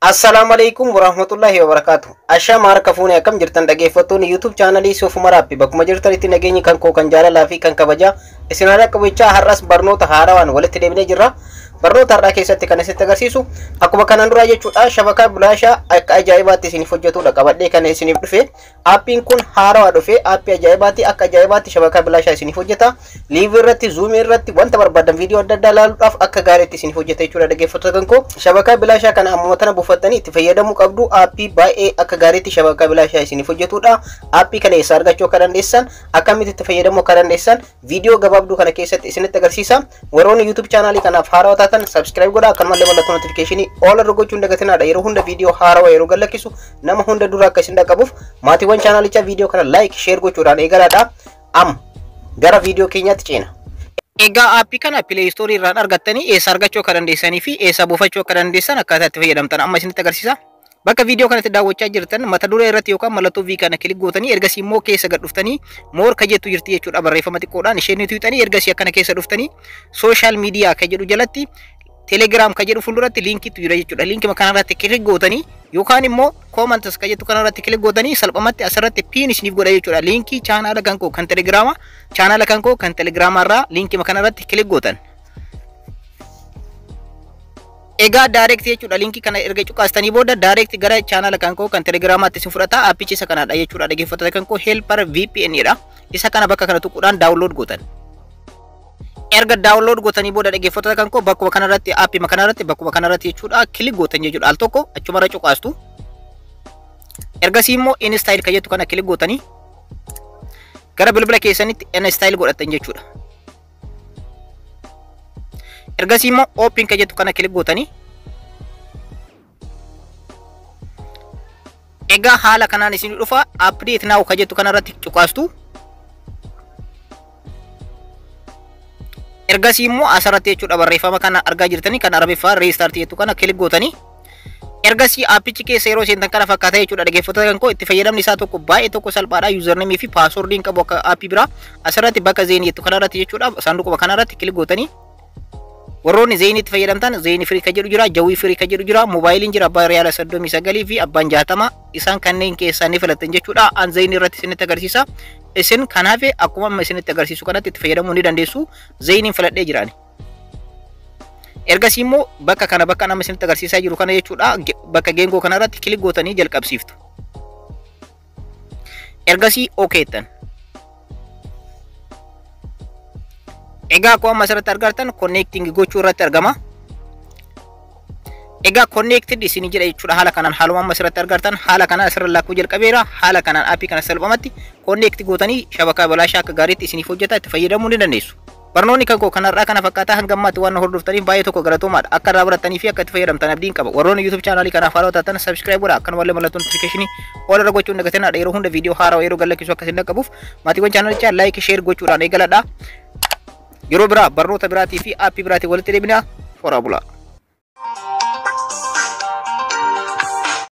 Assalamualaikum warahmatullahi wabarakatuh. Asha marka fuune akam jirtan dhageeffattoonni YouTube channelii Soofuma Raappi bakkuma jirtanitti nageenyi kan koo kan jaalalaa fi kan kabaja isin haala qabachaa har'as barnoota haarawaan walitti deebinee jirra. Barnoota har'aa keessatti kan isinitti agarsiisu akkuma kanaan dura jechuudha shabakaa bilaashaa akka ajaa'ibaatti isiniif hojjetudha qabadhee kan isiniif dhufe. Aappiin kun haarawaa dhufe aappii ajaa'ibaatti akka ajaa'ibaatti shabakaa bilaashaa isiniif hojjeta. Liivii irratti zuumii irratti wanta barbaadan viidiyoo adda addaa ilaaluudhaaf akka gaariitti isiniif hojjeta jechuudha dhageeffattoota kan koo. Shabakaa bilaashaa kana ammoo tana buufattanii itti fayyadamuu qabdu aappii baay'ee akka gaariitti shabakaa bilaashaa isiniif hojjetudha. Aappii kana eessa argachuu akka dandeessan akkamitti itti fayyadamuu akka dandeessan viidiyoo gabaabduu kana keessatti isinitti agarsiisa. Warroonni YouTube channelii kanaaf haarawaa taatan subscribe godhaa akkanumallee mallattoo notification all irra gochuun dagatinaadha. Yeroo hunda viidiyoo haarawaa yeroo galakkisu nama hunda dura akka isin dhaqqabuuf maatiiwwan channelicha viidiyoo kana like share gochuudhaan eegalaadha. Gara viidiyoo keenyaatti ceena. Egaa aappii kana Play Store irraan argattanii eessa argachuu akka dandeessanii fi eessa buufachuu akka dandeessan akkaataa itti fayyadamtan amma isinitti agarsiisa. Bakka viidiyoo kanatti daawwachaa jirtan mata duree irratti yookaan mallattoo V kana kilik gootanii ergasii immoo keessa gad dhuftanii more ka jettu jirti jechuudha barreeffama xiqqoodhaan isheen tuuxanii ergasii akkana keessa dhuftanii social media ka jedhu jalatti Telegram ka jedhu fuulduratti liinkiitu jira jechuudha. Liinkii kanarratti kilik gootanii yookaan immoo comments ka jettu kanarratti kilik gootanii salphumatti asirratti pin isiniif godha jechuudha. Liinkii chaanaala kan koo kan Telegrama chaanaala kan koo kan Telegrama irraa liinkii kanarratti kilik gootan. Egaa direct jechuudha liinkii kana erga cuqaastanii booda direct gara chaanaala kan koo kan Telegramaatti isin fudhata. Aappichi isa kanadha jechuudha dhaggeeffattoota kan koo Helper VPN dha. Isa kana bakka kana tuquudhaan download gootan. Erga download gootanii booda dhaggeeffattoota kan koo bakkuma kanarratti aappii kanarratti bakkuma kanarratti jechuudha kilik gootan jechuudha al tokko achumarra cuqaastu. Ergasii immoo install ka jettu kana kilik gootanii gara bilbila keessanitti install godhatan jechuudha. Ergasii immoo open ka jettu kana kilik gootanii egaa haala kanaan isin dhufa update now ka jettu kanarratti cuqaastu. Ergasii immoo asirratti jechuudha barreeffama kana argaa jirtanii kan arabiffaa restart jettu kana kilik gootanii ergasii aappichi keessa yeroo seentan kana fakkaata jechuudha dhaggeeffattoota kan koo itti fayyadamni isaa tokko baay'ee tokko salphaadha. Username fi password qabu akka aappii biraa asirratti bakka zeenii jettu kanarratti jechuudha saanduqa kanarratti kilik gootanii warroonni zeenii itti fayyadamtan zeenii firii ka jedhu jira jawwii firii ka jedhu jira moobaayiliin jira abbaan riyaala 39 fi abbaan 60 isaan kanneen keessaa ni filattan jechuudha. An zeenii irratti isinitti agarsiisa. Isin kanaaf akkuma amma isinitti agarsiisu kanatti itti fayyadamuu ni dandeessu. Zeeniin filadhee jiraani. Ergasii immoo bakka kana bakka amma isinitti agarsiisaa jiru kana jechuudha bakka geengoo kanarratti kilik gootanii jalqabsiiftu. Ergasii okeettan. Egaa akkuma amma asirratti argartan connecting gochuu irratti argama. Egaa connected isin jedha jechuudha haala kanaan haaluma amma asirratti argartan haala kanaan asirra lakkuu jalqabeera haala kanaan aappii kana salphumatti connect gootanii shabakaa bilaashaa akka gaariitti isiniif hojjeta itti fayyadamuu ni dandeessu. Barnoonni kan koo kanarraa kana fakkaataa hanga ammaatti waan hordoftaniif baay'ee tokko galatoomaadha. Akka irraa barattanii fi akka itti fayyadamtan abdiin qaba. Warroonni YouTube channelii kanaaf haarawaa taatan subscribe godhaa akkanumallee mallattoo notification all irra gochuun dagatinaadha. Yeroo hunda viidiyoo haarawaa yeroo galakkisu akka isin dhaqqabuuf maatiiwwan channelichaa like share gochuudhaan eegaladha. Yeroo biraa barnoota biraatii fi aappii biraatii walitti deebina. Horaa bulaa.